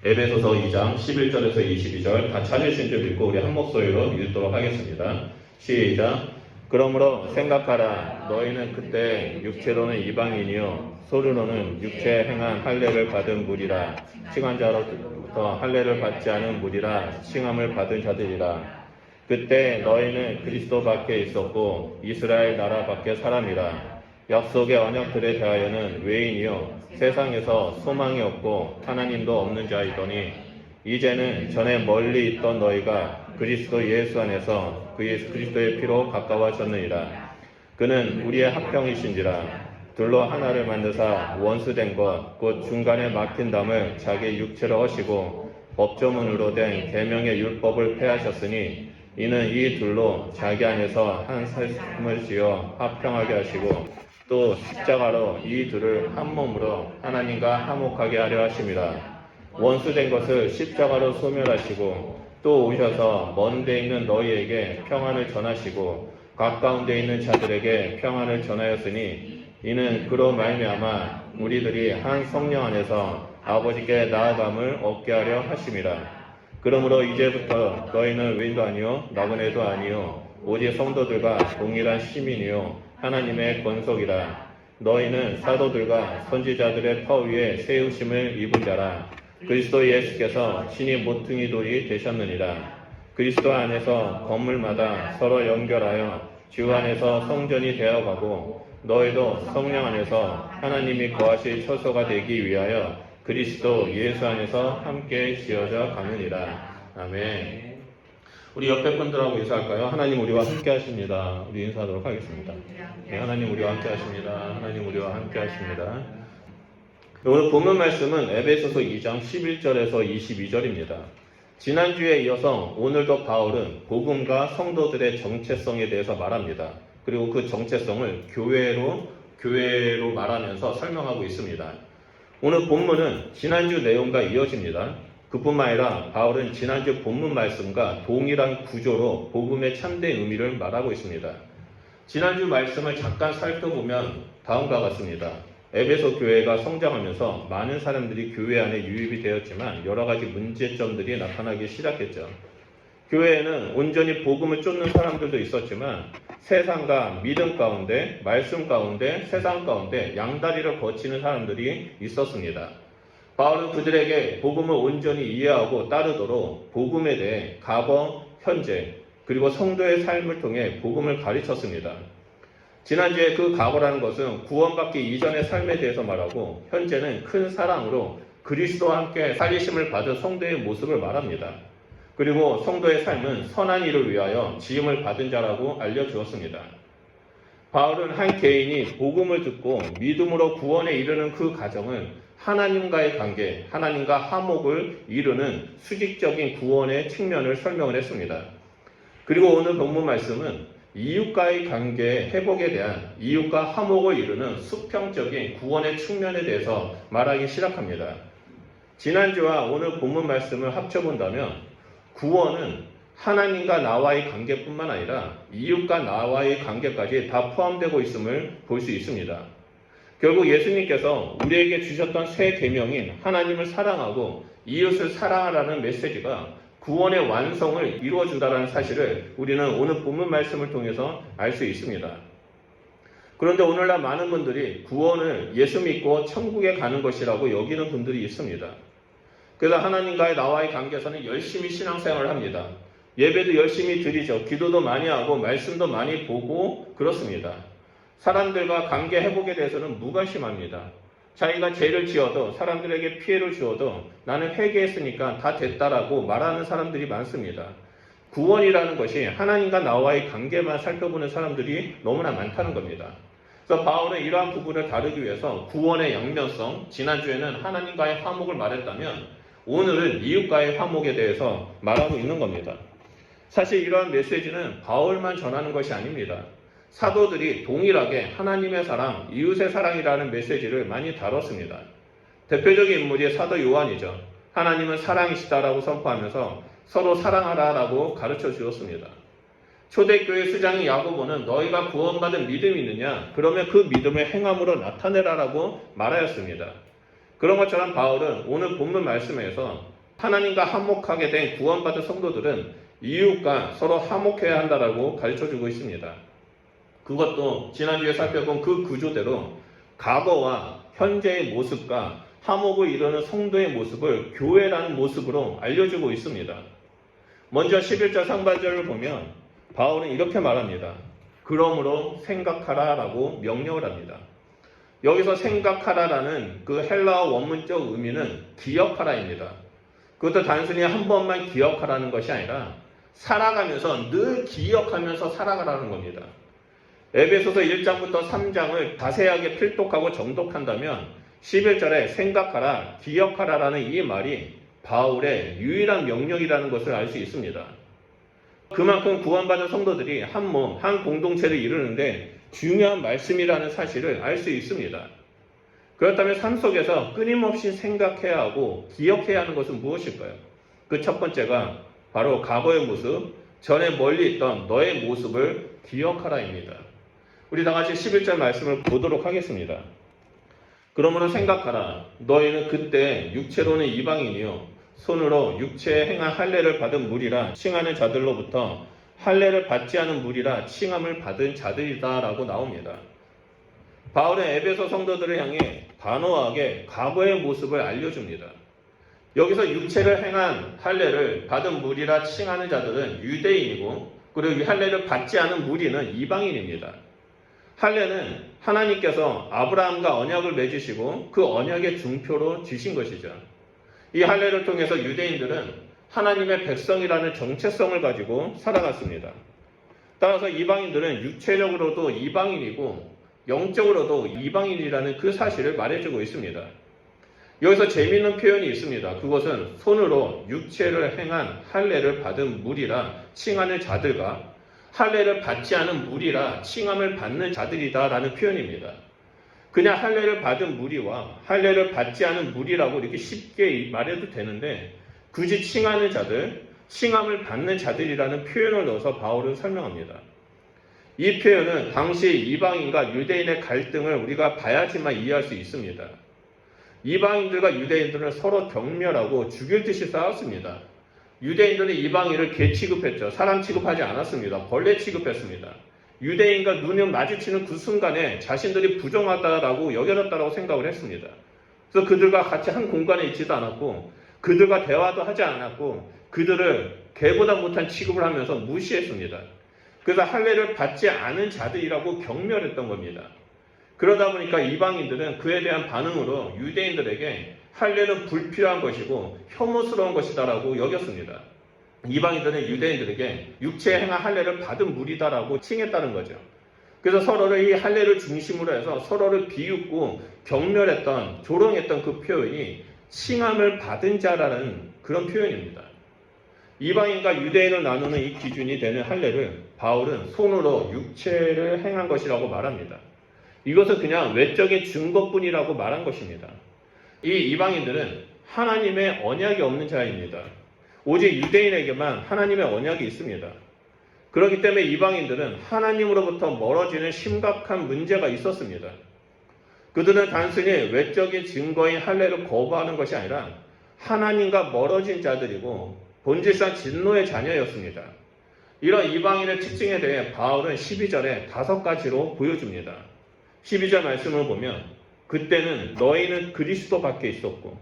에베소서 2장 11절에서 22절 다 찾으신 줄 믿고 우리 한 목소리로 읽도록 하겠습니다. 시작. 그러므로 생각하라. 너희는 그때 육체로는 이방인이요 소리로는 육체에 행한 할례를 받은 무리라. 칭한 자로부터 할례를 받지 않은 무리라. 칭함을 받은 자들이라. 그때 너희는 그리스도 밖에 있었고 이스라엘 나라 밖에 사람이라. 약속의 언약들에 대하여는 외인이요 세상에서 소망이 없고 하나님도 없는 자이더니 이제는 전에 멀리 있던 너희가 그리스도 예수 안에서 그리스도의 피로 가까워졌느니라. 그는 우리의 합병이신지라. 둘로 하나를 만드사 원수된 것 곧 중간에 막힌 담을 자기 육체로 하시고 법조문으로 된 계명의 율법을 폐하셨으니 이는 이 둘로 자기 안에서 한 세상을 지어 합평하게 하시고 또 십자가로 이 둘을 한 몸으로 하나님과 화목하게 하려 하심이라. 원수된 것을 십자가로 소멸하시고 또 오셔서 먼 데 있는 너희에게 평안을 전하시고 가까운 데 있는 자들에게 평안을 전하였으니 이는 그로 말미암아 우리들이 한 성령 안에서 아버지께 나아감을 얻게 하려 하심이라. 그러므로 이제부터 너희는 외인도 아니요 나그네도 아니요 오직 성도들과 동일한 시민이요 하나님의 권속이라. 너희는 사도들과 선지자들의 터 위에 세우심을 입은 자라. 그리스도 예수께서 신이 모퉁이 돌이 되셨느니라. 그리스도 안에서 건물마다 서로 연결하여 주 안에서 성전이 되어가고 너희도 성령 안에서 하나님이 거하실 처소가 되기 위하여 그리스도 예수 안에서 함께 지어져 가느니라. 아멘. 우리 옆에 분들하고 인사할까요? 하나님 우리와 함께 하십니다. 우리 인사하도록 하겠습니다. 네, 하나님 우리와 함께 하십니다. 하나님 우리와 함께 하십니다. 오늘 본문 말씀은 에베소서 2장 11절에서 22절입니다. 지난주에 이어서 오늘도 바울은 복음과 성도들의 정체성에 대해서 말합니다. 그리고 그 정체성을 교회로 말하면서 설명하고 있습니다. 오늘 본문은 지난주 내용과 이어집니다. 그뿐만 아니라 바울은 지난주 본문 말씀과 동일한 구조로 복음의 참된 의미를 말하고 있습니다. 지난주 말씀을 잠깐 살펴보면 다음과 같습니다. 에베소 교회가 성장하면서 많은 사람들이 교회 안에 유입이 되었지만 여러 가지 문제점들이 나타나기 시작했죠. 교회에는 온전히 복음을 쫓는 사람들도 있었지만 세상과 믿음 가운데, 말씀 가운데, 세상 가운데 양다리를 거치는 사람들이 있었습니다. 바울은 그들에게 복음을 온전히 이해하고 따르도록 복음에 대해 과거, 현재, 그리고 성도의 삶을 통해 복음을 가르쳤습니다. 지난주에 그 과거라는 것은 구원받기 이전의 삶에 대해서 말하고 현재는 큰 사랑으로 그리스도와 함께 살리심을 받은 성도의 모습을 말합니다. 그리고 성도의 삶은 선한 일을 위하여 지음을 받은 자라고 알려주었습니다. 바울은 한 개인이 복음을 듣고 믿음으로 구원에 이르는 그 과정을 하나님과의 관계, 하나님과 화목을 이루는 수직적인 구원의 측면을 설명을 했습니다. 그리고 오늘 본문 말씀은 이웃과의 관계 회복에 대한 이웃과 화목을 이루는 수평적인 구원의 측면에 대해서 말하기 시작합니다. 지난주와 오늘 본문 말씀을 합쳐본다면 구원은 하나님과 나와의 관계뿐만 아니라 이웃과 나와의 관계까지 다 포함되고 있음을 볼 수 있습니다. 결국 예수님께서 우리에게 주셨던 새 계명인 하나님을 사랑하고 이웃을 사랑하라는 메시지가 구원의 완성을 이루어준다는 사실을 우리는 오늘 본문 말씀을 통해서 알 수 있습니다. 그런데 오늘날 많은 분들이 구원을 예수 믿고 천국에 가는 것이라고 여기는 분들이 있습니다. 그래서 하나님과의 나와의 관계에서는 열심히 신앙생활을 합니다. 예배도 열심히 드리죠. 기도도 많이 하고 말씀도 많이 보고 그렇습니다. 사람들과 관계 회복에 대해서는 무관심합니다. 자기가 죄를 지어도 사람들에게 피해를 주어도 나는 회개했으니까 다 됐다라고 말하는 사람들이 많습니다. 구원이라는 것이 하나님과 나와의 관계만 살펴보는 사람들이 너무나 많다는 겁니다. 그래서 바울은 이러한 부분을 다루기 위해서 구원의 양면성, 지난주에는 하나님과의 화목을 말했다면 오늘은 이웃과의 화목에 대해서 말하고 있는 겁니다. 사실 이러한 메시지는 바울만 전하는 것이 아닙니다. 사도들이 동일하게 하나님의 사랑, 이웃의 사랑이라는 메시지를 많이 다뤘습니다. 대표적인 인물이 사도 요한이죠. 하나님은 사랑이시다라고 선포하면서 서로 사랑하라라고 가르쳐 주었습니다. 초대교회 수장인 야고보는 너희가 구원받은 믿음이 있느냐? 그러면 그 믿음을 행함으로 나타내라라고 말하였습니다. 그런 것처럼 바울은 오늘 본문 말씀에서 하나님과 화목하게 된 구원받은 성도들은 이웃과 서로 화목해야 한다라고 가르쳐주고 있습니다. 그것도 지난주에 살펴본 그 구조대로 과거와 현재의 모습과 화목을 이루는 성도의 모습을 교회라는 모습으로 알려주고 있습니다. 먼저 11절 상반절을 보면 바울은 이렇게 말합니다. 그러므로 생각하라 라고 명령을 합니다. 여기서 생각하라라는 그 헬라어 원문적 의미는 기억하라입니다. 그것도 단순히 한 번만 기억하라는 것이 아니라 살아가면서 늘 기억하면서 살아가라는 겁니다. 에베소서 1장부터 3장을 자세하게 필독하고 정독한다면 11절에 생각하라, 기억하라라는 이 말이 바울의 유일한 명령이라는 것을 알 수 있습니다. 그만큼 구원받은 성도들이 한 몸, 한 공동체를 이루는데 중요한 말씀이라는 사실을 알 수 있습니다. 그렇다면 삶 속에서 끊임없이 생각해야 하고 기억해야 하는 것은 무엇일까요? 그 첫 번째가 바로 과거의 모습, 전에 멀리 있던 너의 모습을 기억하라입니다. 우리 다 같이 11절 말씀을 보도록 하겠습니다. 그러므로 생각하라. 너희는 그때 육체로는 이방인이요 손으로 육체에 행한 할례를 받은 무리라 칭하는 자들로부터 할례를 받지 않은 무리라 칭함을 받은 자들이다 라고 나옵니다. 바울은 에베소 성도들을 향해 단호하게 과거의 모습을 알려줍니다. 여기서 육체를 행한 할례를 받은 무리라 칭하는 자들은 유대인이고 그리고 이 할례를 받지 않은 무리는 이방인입니다. 할례는 하나님께서 아브라함과 언약을 맺으시고 그 언약의 증표로 주신 것이죠. 이 할례를 통해서 유대인들은 하나님의 백성이라는 정체성을 가지고 살아갔습니다. 따라서 이방인들은 육체적으로도 이방인이고 영적으로도 이방인이라는 그 사실을 말해주고 있습니다. 여기서 재미있는 표현이 있습니다. 그것은 손으로 육체를 행한 할례를 받은 무리라 칭하는 자들과 할례를 받지 않은 무리라 칭함을 받는 자들이다 라는 표현입니다. 그냥 할례를 받은 무리와 할례를 받지 않은 무리라고 이렇게 쉽게 말해도 되는데 굳이 칭하는 자들, 칭함을 받는 자들이라는 표현을 넣어서 바울은 설명합니다. 이 표현은 당시 이방인과 유대인의 갈등을 우리가 봐야지만 이해할 수 있습니다. 이방인들과 유대인들은 서로 경멸하고 죽일 듯이 싸웠습니다. 유대인들은 이방인을 개 취급했죠. 사람 취급하지 않았습니다. 벌레 취급했습니다. 유대인과 눈을 마주치는 그 순간에 자신들이 부정하다라고 여겨졌다고 생각을 했습니다. 그래서 그들과 같이 한 공간에 있지도 않았고 그들과 대화도 하지 않았고 그들을 개보다 못한 취급을 하면서 무시했습니다. 그래서 할례를 받지 않은 자들이라고 경멸했던 겁니다. 그러다 보니까 이방인들은 그에 대한 반응으로 유대인들에게 할례는 불필요한 것이고 혐오스러운 것이다라고 여겼습니다. 이방인들은 유대인들에게 육체에 행한 할례를 받은 무리다라고 칭했다는 거죠. 그래서 서로를 이 할례를 중심으로 해서 서로를 비웃고 경멸했던, 조롱했던 그 표현이 칭함을 받은 자라는 그런 표현입니다. 이방인과 유대인을 나누는 이 기준이 되는 할례를 바울은 손으로 육체를 행한 것이라고 말합니다. 이것은 그냥 외적인 증거뿐이라고 말한 것입니다. 이 이방인들은 하나님의 언약이 없는 자입니다. 오직 유대인에게만 하나님의 언약이 있습니다. 그렇기 때문에 이방인들은 하나님으로부터 멀어지는 심각한 문제가 있었습니다. 그들은 단순히 외적인 증거인 할례를 거부하는 것이 아니라 하나님과 멀어진 자들이고 본질상 진노의 자녀였습니다. 이런 이방인의 특징에 대해 바울은 12절에 5가지로 보여줍니다. 12절 말씀을 보면 그때는 너희는 그리스도 밖에 있었고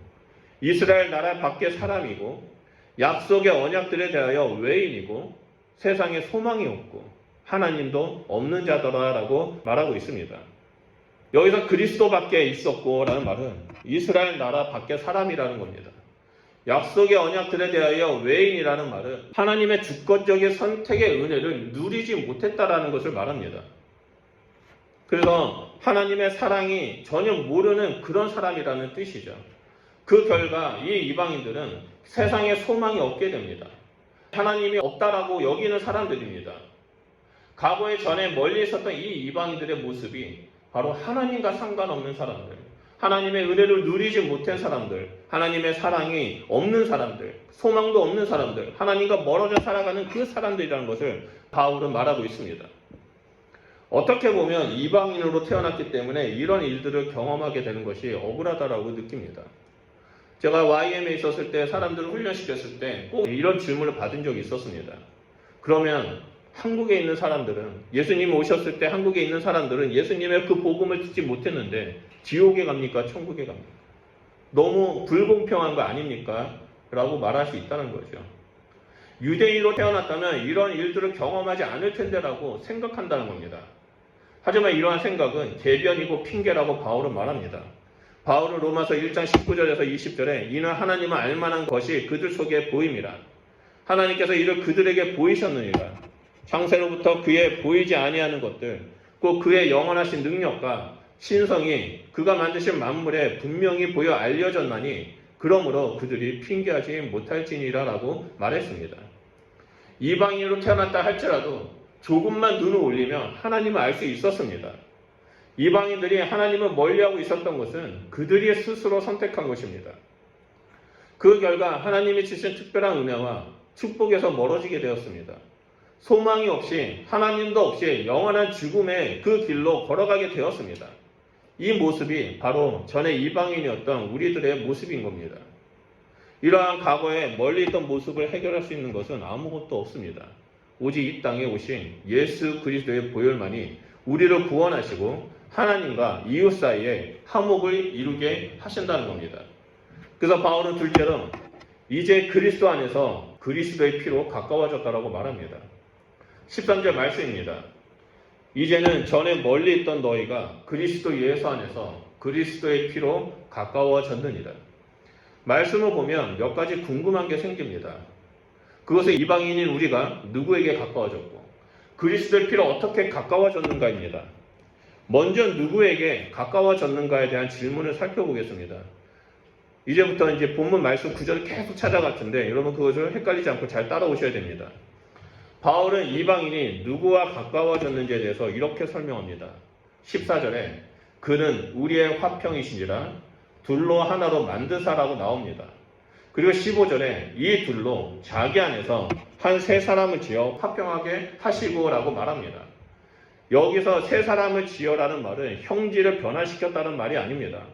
이스라엘 나라 밖에 사람이고 약속의 언약들에 대하여 외인이고 세상에 소망이 없고 하나님도 없는 자더라라고 말하고 있습니다. 여기서 그리스도 밖에 있었고 라는 말은 이스라엘 나라 밖에 사람이라는 겁니다. 약속의 언약들에 대하여 외인이라는 말은 하나님의 주권적인 선택의 은혜를 누리지 못했다라는 것을 말합니다. 그래서 하나님의 사랑이 전혀 모르는 그런 사람이라는 뜻이죠. 그 결과 이 이방인들은 세상에 소망이 없게 됩니다. 하나님이 없다라고 여기는 사람들입니다. 과거에 전에 멀리 있었던 이 이방인들의 모습이 바로 하나님과 상관없는 사람들, 하나님의 은혜를 누리지 못한 사람들, 하나님의 사랑이 없는 사람들, 소망도 없는 사람들, 하나님과 멀어져 살아가는 그 사람들이라는 것을 바울은 말하고 있습니다. 어떻게 보면 이방인으로 태어났기 때문에 이런 일들을 경험하게 되는 것이 억울하다라고 느낍니다. 제가 YM에 있었을 때 사람들을 훈련시켰을 때 꼭 이런 질문을 받은 적이 있었습니다. 그러면 한국에 있는 사람들은, 예수님이 오셨을 때 한국에 있는 사람들은 예수님의 그 복음을 듣지 못했는데 지옥에 갑니까? 천국에 갑니까? 너무 불공평한 거 아닙니까? 라고 말할 수 있다는 거죠. 유대인으로 태어났다면 이런 일들을 경험하지 않을 텐데라고 생각한다는 겁니다. 하지만 이러한 생각은 계변이고 핑계라고 바울은 말합니다. 바울은 로마서 1장 19절에서 20절에 이는 하나님을 알만한 것이 그들 속에 보임이라. 하나님께서 이를 그들에게 보이셨느니라. 창세로부터 그의 보이지 아니하는 것들, 곧 그의 영원하신 능력과 신성이 그가 만드신 만물에 분명히 보여 알려졌나니 그러므로 그들이 핑계하지 못할지니라 라고 말했습니다. 이방인으로 태어났다 할지라도 조금만 눈을 올리면 하나님을 알 수 있었습니다. 이방인들이 하나님을 멀리하고 있었던 것은 그들이 스스로 선택한 것입니다. 그 결과 하나님이 주신 특별한 은혜와 축복에서 멀어지게 되었습니다. 소망이 없이 하나님도 없이 영원한 죽음의 그 길로 걸어가게 되었습니다. 이 모습이 바로 전에 이방인이었던 우리들의 모습인 겁니다. 이러한 과거에 멀리 있던 모습을 해결할 수 있는 것은 아무것도 없습니다. 오직 이 땅에 오신 예수 그리스도의 보혈만이 우리를 구원하시고 하나님과 이웃 사이에 화목을 이루게 하신다는 겁니다. 그래서 바울은 둘째로 이제 그리스도 안에서 그리스도의 피로 가까워졌다라고 말합니다. 13절 말씀입니다. 이제는 전에 멀리 있던 너희가 그리스도 예수 안에서 그리스도의 피로 가까워졌느니라. 말씀을 보면 몇 가지 궁금한 게 생깁니다. 그것은 이방인인 우리가 누구에게 가까워졌고 그리스도의 피로 어떻게 가까워졌는가입니다. 먼저 누구에게 가까워졌는가에 대한 질문을 살펴보겠습니다. 이제부터 이제 본문 말씀 구절을 계속 찾아갈 텐데 여러분 그것을 헷갈리지 않고 잘 따라오셔야 됩니다. 바울은 이방인이 누구와 가까워졌는지에 대해서 이렇게 설명합니다. 14절에 그는 우리의 화평이시니라 둘로 하나로 만드사라고 나옵니다. 그리고 15절에 이 둘로 자기 안에서 한 세 사람을 지어 화평하게 하시고라고 말합니다. 여기서 세 사람을 지어라는 말은 형질을 변화시켰다는 말이 아닙니다.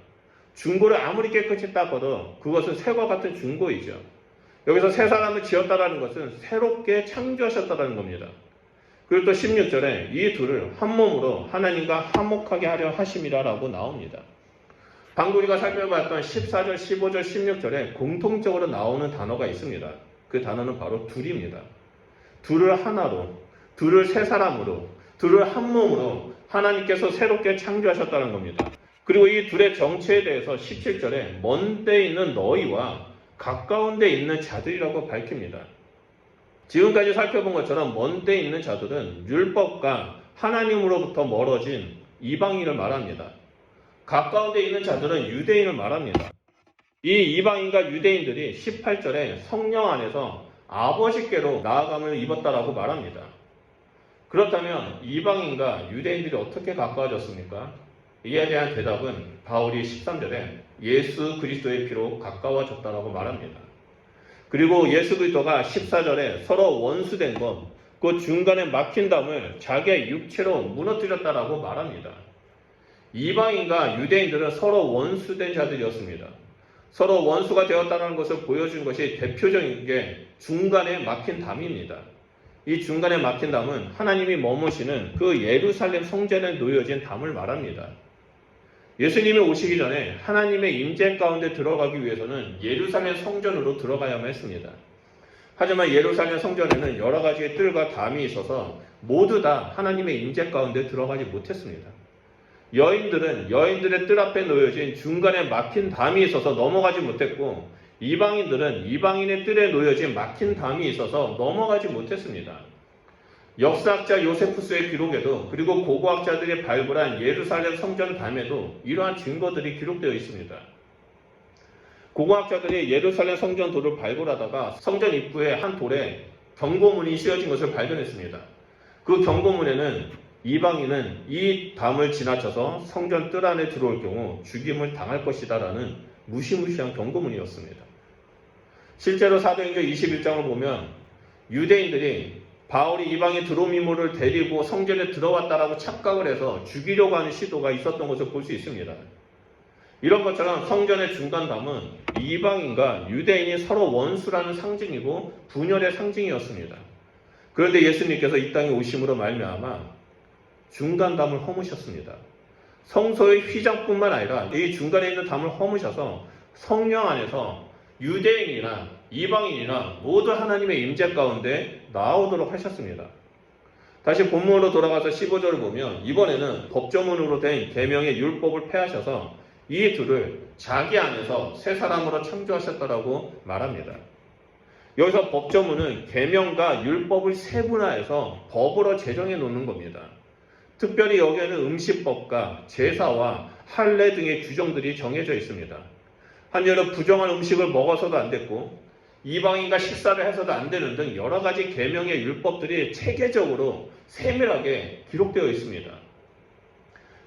중고를 아무리 깨끗이 닦아도 그것은 새과 같은 중고이죠. 여기서 세 사람을 지었다라는 것은 새롭게 창조하셨다는 겁니다. 그리고 또 16절에 이 둘을 한 몸으로 하나님과 화목하게 하려 하심이라라고 나옵니다. 방금 우리가 살펴봤던 14절, 15절, 16절에 공통적으로 나오는 단어가 있습니다. 그 단어는 바로 둘입니다. 둘을 하나로, 둘을 세 사람으로, 둘을 한 몸으로 하나님께서 새롭게 창조하셨다는 겁니다. 그리고 이 둘의 정체에 대해서 17절에 먼 데 있는 너희와 가까운 데 있는 자들이라고 밝힙니다. 지금까지 살펴본 것처럼 먼 데 있는 자들은 율법과 하나님으로부터 멀어진 이방인을 말합니다. 가까운 데 있는 자들은 유대인을 말합니다. 이 이방인과 유대인들이 18절에 성령 안에서 아버지께로 나아감을 입었다라고 말합니다. 그렇다면 이방인과 유대인들이 어떻게 가까워졌습니까? 이에 대한 대답은 바울이 13절에 예수 그리스도의 피로 가까워졌다라고 말합니다. 그리고 예수 그리스도가 14절에 서로 원수된 것, 그 중간에 막힌 담을 자기의 육체로 무너뜨렸다라고 말합니다. 이방인과 유대인들은 서로 원수된 자들이었습니다. 서로 원수가 되었다는 것을 보여준 것이 대표적인 게 중간에 막힌 담입니다. 이 중간에 막힌 담은 하나님이 머무시는 그 예루살렘 성전에 놓여진 담을 말합니다. 예수님이 오시기 전에 하나님의 임재 가운데 들어가기 위해서는 예루살렘 성전으로 들어가야만 했습니다. 하지만 예루살렘 성전에는 여러 가지의 뜰과 담이 있어서 모두 다 하나님의 임재 가운데 들어가지 못했습니다. 여인들은 여인들의 뜰 앞에 놓여진 중간에 막힌 담이 있어서 넘어가지 못했고 이방인들은 이방인의 뜰에 놓여진 막힌 담이 있어서 넘어가지 못했습니다. 역사학자 요세푸스의 기록에도 그리고 고고학자들이 발굴한 예루살렘 성전 담에도 이러한 증거들이 기록되어 있습니다. 고고학자들이 예루살렘 성전 돌을 발굴하다가 성전 입구에 한 돌에 경고문이 씌어진 것을 발견했습니다. 그 경고문에는 이방인은 이 담을 지나쳐서 성전 뜰 안에 들어올 경우 죽임을 당할 것이다 라는 무시무시한 경고문이었습니다. 실제로 사도행전 21장을 보면 유대인들이 바울이 이방의 드로미모를 데리고 성전에 들어왔다라고 착각을 해서 죽이려고 하는 시도가 있었던 것을 볼 수 있습니다. 이런 것처럼 성전의 중간담은 이방인과 유대인이 서로 원수라는 상징이고 분열의 상징이었습니다. 그런데 예수님께서 이 땅에 오심으로 말미암아 중간담을 허무셨습니다. 성소의 휘장뿐만 아니라 이 중간에 있는 담을 허무셔서 성령 안에서 유대인이나 이방인이나 모두 하나님의 임재 가운데 나오도록 하셨습니다. 다시 본문으로 돌아가서 15절을 보면 이번에는 법조문으로 된 계명의 율법을 폐하셔서 이 둘을 자기 안에서 새 사람으로 창조하셨다라고 말합니다. 여기서 법조문은 계명과 율법을 세분화해서 법으로 제정해 놓는 겁니다. 특별히 여기에는 음식법과 제사와 할례 등의 규정들이 정해져 있습니다. 한여름 부정한 음식을 먹어서도 안 됐고 이방인과 식사를 해서도 안 되는 등 여러 가지 계명의 율법들이 체계적으로 세밀하게 기록되어 있습니다.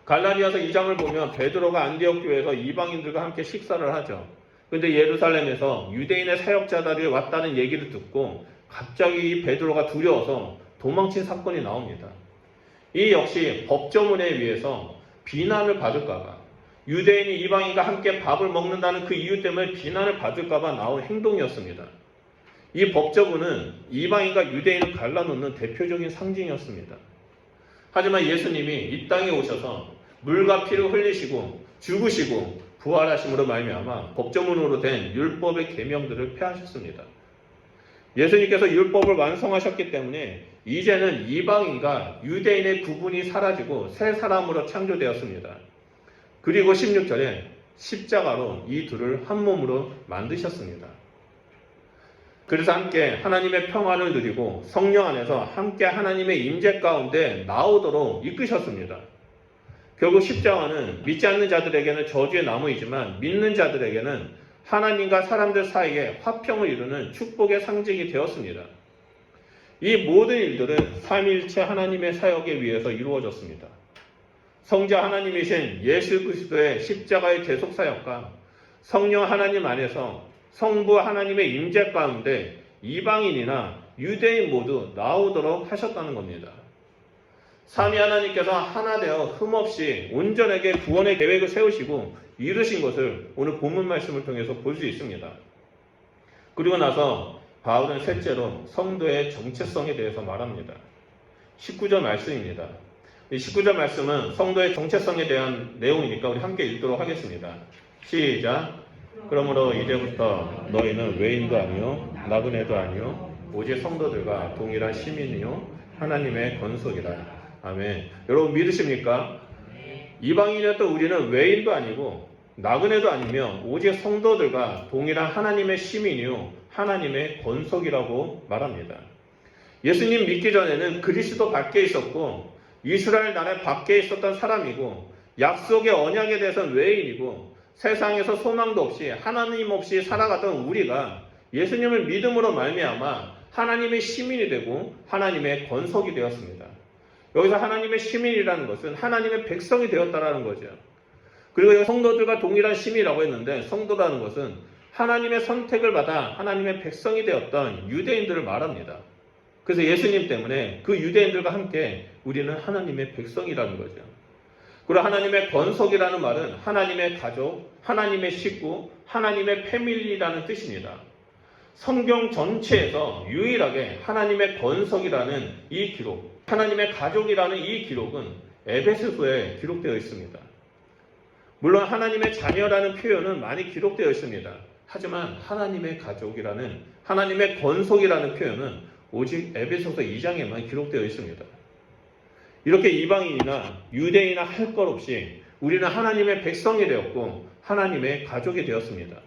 갈라디아서 2장을 보면 베드로가 안디옥 교회에서 이방인들과 함께 식사를 하죠. 그런데 예루살렘에서 유대인의 사역자들이 왔다는 얘기를 듣고 갑자기 베드로가 두려워서 도망친 사건이 나옵니다. 이 역시 법조문에 의해서 비난을 받을까봐, 유대인이 이방인과 함께 밥을 먹는다는 그 이유 때문에 비난을 받을까봐 나온 행동이었습니다. 이 법조문은 이방인과 유대인을 갈라놓는 대표적인 상징이었습니다. 하지만 예수님이 이 땅에 오셔서 물과 피를 흘리시고 죽으시고 부활하심으로 말미암아 법조문으로 된 율법의 계명들을 폐하셨습니다. 예수님께서 율법을 완성하셨기 때문에 이제는 이방인과 유대인의 구분이 사라지고 새 사람으로 창조되었습니다. 그리고 16절에 십자가로 이 둘을 한 몸으로 만드셨습니다. 그래서 함께 하나님의 평안을 누리고 성령 안에서 함께 하나님의 임재 가운데 나오도록 이끄셨습니다. 결국 십자가는 믿지 않는 자들에게는 저주의 나무이지만 믿는 자들에게는 하나님과 사람들 사이에 화평을 이루는 축복의 상징이 되었습니다. 이 모든 일들은 삼위일체 하나님의 사역에 의해서 이루어졌습니다. 성자 하나님이신 예수 그리스도의 십자가의 대속 사역과 성령 하나님 안에서 성부 하나님의 임재 가운데 이방인이나 유대인 모두 나오도록 하셨다는 겁니다. 삼위 하나님께서 하나 되어 흠없이 온전하게 구원의 계획을 세우시고 이루신 것을 오늘 본문 말씀을 통해서 볼 수 있습니다. 그리고 나서 바울은 셋째로 성도의 정체성에 대해서 말합니다. 19절 말씀입니다. 이 19절 말씀은 성도의 정체성에 대한 내용이니까 우리 함께 읽도록 하겠습니다. 시작. 그러므로 이제부터 너희는 외인도 아니요 나그네도 아니요 오직 성도들과 동일한 시민이요 하나님의 권속이라. 아멘. 여러분 믿으십니까? 이방인이었던 우리는 외인도 아니고 나그네도 아니며 오직 성도들과 동일한 하나님의 시민이요 하나님의 권속이라고 말합니다. 예수님 믿기 전에는 그리스도 밖에 있었고 이스라엘 나라 밖에 있었던 사람이고 약속의 언약에 대해서는 외인이고 세상에서 소망도 없이 하나님 없이 살아가던 우리가 예수님을 믿음으로 말미암아 하나님의 시민이 되고 하나님의 권속이 되었습니다. 여기서 하나님의 시민이라는 것은 하나님의 백성이 되었다라는 거죠. 그리고 성도들과 동일한 시민이라고 했는데 성도라는 것은 하나님의 선택을 받아 하나님의 백성이 되었던 유대인들을 말합니다. 그래서 예수님 때문에 그 유대인들과 함께 우리는 하나님의 백성이라는 거죠. 그리고 하나님의 권속이라는 말은 하나님의 가족, 하나님의 식구, 하나님의 패밀리라는 뜻입니다. 성경 전체에서 유일하게 하나님의 권속이라는 이 기록, 하나님의 가족이라는 이 기록은 에베소서에 기록되어 있습니다. 물론 하나님의 자녀라는 표현은 많이 기록되어 있습니다. 하지만 하나님의 가족이라는, 하나님의 권속이라는 표현은 오직 에베소서 2장에만 기록되어 있습니다. 이렇게 이방인이나 유대인이나 할 것 없이 우리는 하나님의 백성이 되었고 하나님의 가족이 되었습니다.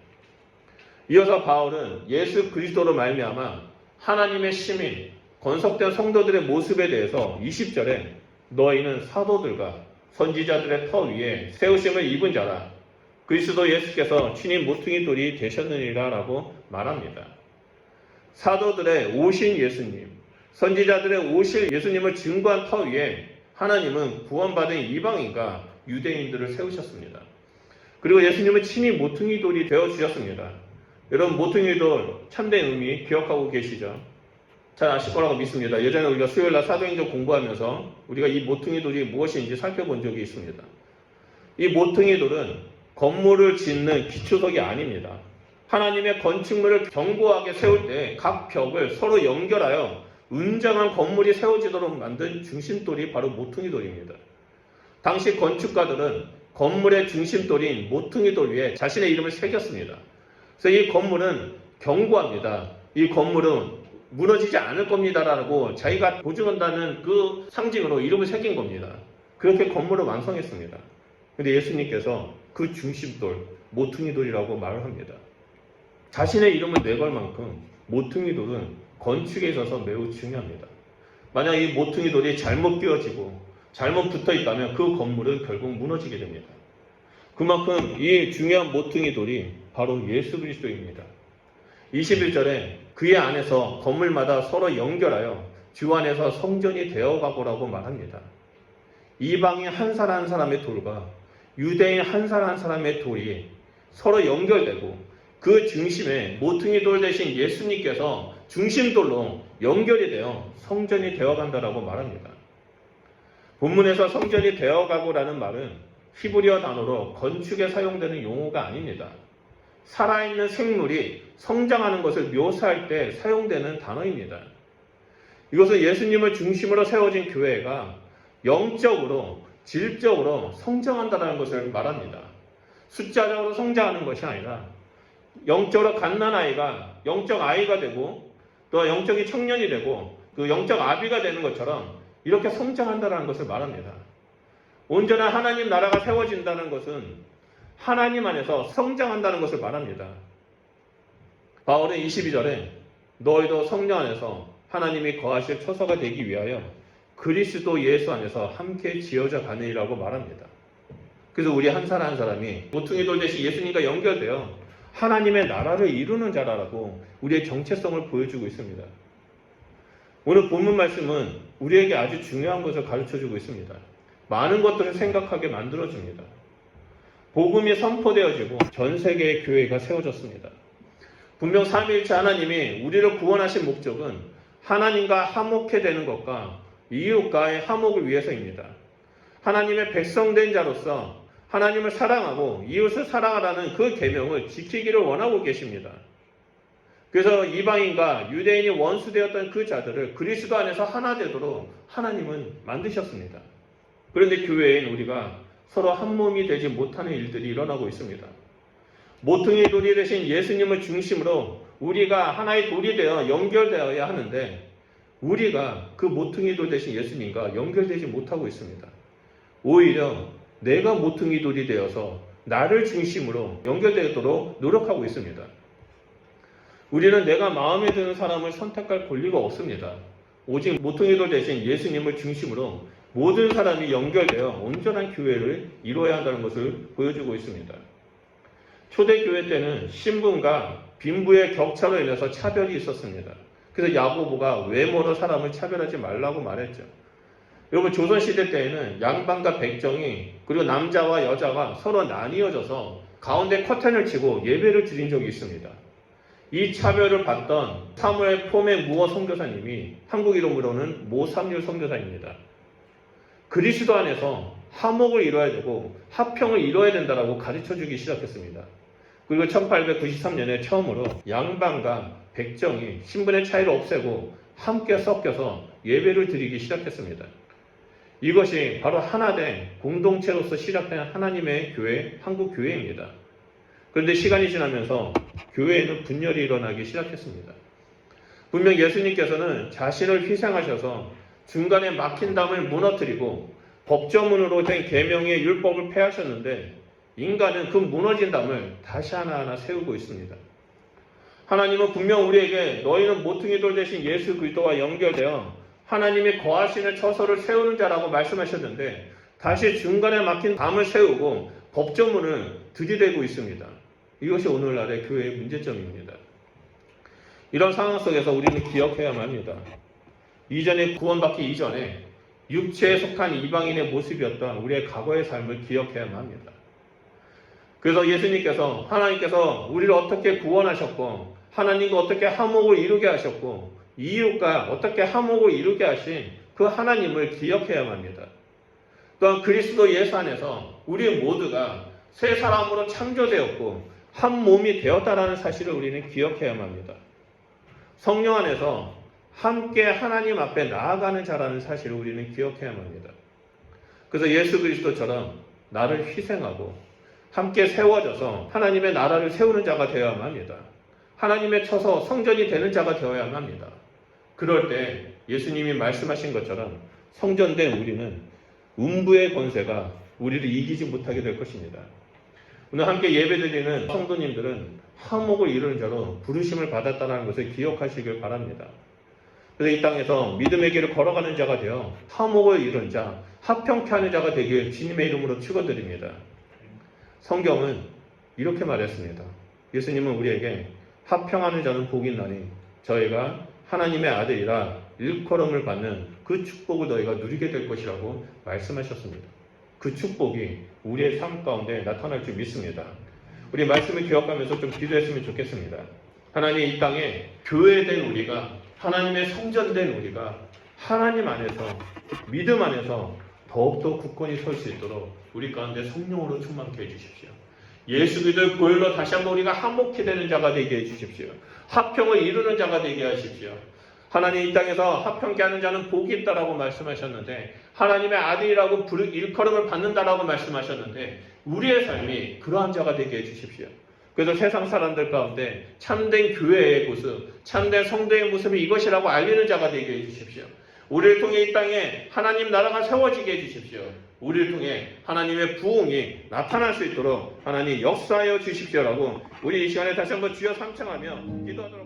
이어서 바울은 예수 그리스도로 말미암아 하나님의 시민, 건속된 성도들의 모습에 대해서 20절에 너희는 사도들과 선지자들의 터 위에 세우심을 입은 자라 그리스도 예수께서 친히 모퉁이 돌이 되셨느니라 라고 말합니다. 사도들의 오신 예수님, 선지자들의 오실 예수님을 증거한 터 위에 하나님은 구원받은 이방인과 유대인들을 세우셨습니다. 그리고 예수님은 친히 모퉁이 돌이 되어주셨습니다. 여러분 모퉁이 돌 참된 의미 기억하고 계시죠? 잘 아실 거라고 믿습니다. 예전에 우리가 수요일날 사도행전 공부하면서 우리가 이 모퉁이 돌이 무엇인지 살펴본 적이 있습니다. 이 모퉁이 돌은 건물을 짓는 기초석이 아닙니다. 하나님의 건축물을 견고하게 세울 때 각 벽을 서로 연결하여 웅장한 건물이 세워지도록 만든 중심돌이 바로 모퉁이 돌입니다. 당시 건축가들은 건물의 중심돌인 모퉁이 돌 위에 자신의 이름을 새겼습니다. 그래서 이 건물은 견고합니다. 이 건물은 무너지지 않을 겁니다라고 자기가 보증한다는 그 상징으로 이름을 새긴 겁니다. 그렇게 건물을 완성했습니다. 그런데 예수님께서 그 중심돌, 모퉁이 돌이라고 말을 합니다. 자신의 이름을 내걸 만큼 모퉁이 돌은 건축에 있어서 매우 중요합니다. 만약 이 모퉁이 돌이 잘못 끼워지고 잘못 붙어 있다면 그 건물은 결국 무너지게 됩니다. 그만큼 이 중요한 모퉁이 돌이 바로 예수 그리스도입니다. 21절에 그의 안에서 건물마다 서로 연결하여 주 안에서 성전이 되어가고라고 말합니다. 이방인 한 사람 한 사람의 돌과 유대인 한 사람 한 사람의 돌이 서로 연결되고 그 중심에 모퉁이 돌 대신 예수님께서 중심돌로 연결이 되어 성전이 되어간다라고 말합니다. 본문에서 성전이 되어가고라는 말은 히브리어 단어로 건축에 사용되는 용어가 아닙니다. 살아있는 생물이 성장하는 것을 묘사할 때 사용되는 단어입니다. 이것은 예수님을 중심으로 세워진 교회가 영적으로, 질적으로 성장한다는 것을 말합니다. 숫자적으로 성장하는 것이 아니라 영적으로 갓난아이가 영적 아이가 되고 또 영적인 청년이 되고 그 영적 아비가 되는 것처럼 이렇게 성장한다는 것을 말합니다. 온전한 하나님 나라가 세워진다는 것은 하나님 안에서 성장한다는 것을 말합니다. 바울은 22절에 너희도 성령 안에서 하나님이 거하실 처소가 되기 위하여 그리스도 예수 안에서 함께 지어져 가느니라고 말합니다. 그래서 우리 한 사람 한 사람이 모퉁이 돌 대신 예수님과 연결되어 하나님의 나라를 이루는 자라라고 우리의 정체성을 보여주고 있습니다. 오늘 본문 말씀은 우리에게 아주 중요한 것을 가르쳐주고 있습니다. 많은 것들을 생각하게 만들어줍니다. 복음이 선포되어지고 전 세계의 교회가 세워졌습니다. 분명 삼위일체 하나님이 우리를 구원하신 목적은 하나님과 화목해 되는 것과 이웃과의 화목을 위해서입니다. 하나님의 백성된 자로서 하나님을 사랑하고 이웃을 사랑하라는 그 계명을 지키기를 원하고 계십니다. 그래서 이방인과 유대인이 원수되었던 그 자들을 그리스도 안에서 하나 되도록 하나님은 만드셨습니다. 그런데 교회인 우리가 서로 한 몸이 되지 못하는 일들이 일어나고 있습니다. 모퉁이 돌이 되신 예수님을 중심으로 우리가 하나의 돌이 되어 연결되어야 하는데 우리가 그 모퉁이 돌 되신 예수님과 연결되지 못하고 있습니다. 오히려 내가 모퉁이 돌이 되어서 나를 중심으로 연결되도록 노력하고 있습니다. 우리는 내가 마음에 드는 사람을 선택할 권리가 없습니다. 오직 모퉁이 돌 대신 예수님을 중심으로 모든 사람이 연결되어 온전한 교회를 이루어야 한다는 것을 보여주고 있습니다. 초대교회 때는 신분과 빈부의 격차로 인해서 차별이 있었습니다. 그래서 야고보가 외모로 사람을 차별하지 말라고 말했죠. 여러분 조선시대 때에는 양반과 백정이 그리고 남자와 여자가 서로 나뉘어져서 가운데 커튼을 치고 예배를 드린 적이 있습니다. 이 차별을 받던 사무엘 포메 무어 선교사님이 한국 이름으로는 모삼률 선교사입니다. 그리스도 안에서 화목을 이루어야 되고 화평을 이루어야 된다고 가르쳐주기 시작했습니다. 그리고 1893년에 처음으로 양반과 백정이 신분의 차이를 없애고 함께 섞여서 예배를 드리기 시작했습니다. 이것이 바로 하나된 공동체로서 시작된 하나님의 교회, 한국 교회입니다. 그런데 시간이 지나면서 교회에는 분열이 일어나기 시작했습니다. 분명 예수님께서는 자신을 희생하셔서 중간에 막힌 담을 무너뜨리고 법조문으로 된 계명의 율법을 폐하셨는데 인간은 그 무너진 담을 다시 하나하나 세우고 있습니다. 하나님은 분명 우리에게 너희는 모퉁이 돌 대신 예수 그리스도와 연결되어 하나님이 거하시는 처소를 세우는 자라고 말씀하셨는데 다시 중간에 막힌 담을 세우고 법조문을 들이대고 있습니다. 이것이 오늘날의 교회의 문제점입니다. 이런 상황 속에서 우리는 기억해야만 합니다. 이전에 구원받기 이전에 육체에 속한 이방인의 모습이었던 우리의 과거의 삶을 기억해야만 합니다. 그래서 예수님께서 하나님께서 우리를 어떻게 구원하셨고 하나님과 어떻게 화목을 이루게 하셨고 이웃과 어떻게 화목을 이루게 하신 그 하나님을 기억해야만 합니다. 또한 그리스도 예수 안에서 우리 모두가 새 사람으로 창조되었고 한 몸이 되었다라는 사실을 우리는 기억해야만 합니다. 성령 안에서 함께 하나님 앞에 나아가는 자라는 사실을 우리는 기억해야만 합니다. 그래서 예수 그리스도처럼 나를 희생하고 함께 세워져서 하나님의 나라를 세우는 자가 되어야만 합니다. 하나님의 처소 성전이 되는 자가 되어야만 합니다. 그럴 때 예수님이 말씀하신 것처럼 성전된 우리는 음부의 권세가 우리를 이기지 못하게 될 것입니다. 오늘 함께 예배드리는 성도님들은 화목을 이루는 자로 부르심을 받았다는 것을 기억하시길 바랍니다. 그래서 이 땅에서 믿음의 길을 걸어가는 자가 되어 화목을 이루는 자, 화평케 하는 자가 되길 주님의 이름으로 축원드립니다. 성경은 이렇게 말했습니다. 예수님은 우리에게 화평하는 자는 복이 있나니 저희가 하나님의 아들이라 일컬음을 받는 그 축복을 너희가 누리게 될 것이라고 말씀하셨습니다. 그 축복이 우리의 삶 가운데 나타날 줄 믿습니다. 우리 말씀을 기억하면서 좀 기도했으면 좋겠습니다. 하나님, 이 땅에 교회된 우리가, 하나님의 성전된 우리가 하나님 안에서, 믿음 안에서 더욱더 굳건히 설 수 있도록 우리 가운데 성령으로 충만케 해주십시오. 예수 그리스도의 보혈로 다시 한번 우리가 화목히 되는 자가 되게 해주십시오. 화평을 이루는 자가 되게 하십시오. 하나님, 이 땅에서 화평케 하는 자는 복이 있다라고 말씀하셨는데, 하나님의 아들이라고 일컬음을 받는다라고 말씀하셨는데, 우리의 삶이 그러한 자가 되게 해주십시오. 그래서 세상 사람들 가운데 참된 교회의 모습, 참된 성도의 모습이 이것이라고 알리는 자가 되게 해주십시오. 우리를 통해 이 땅에 하나님 나라가 세워지게 해주십시오. 우리를 통해 하나님의 부흥이 나타날 수 있도록 하나님 역사하여 주십시오라고 우리 이 시간에 다시 한번 주여 삼창하며 기도하도록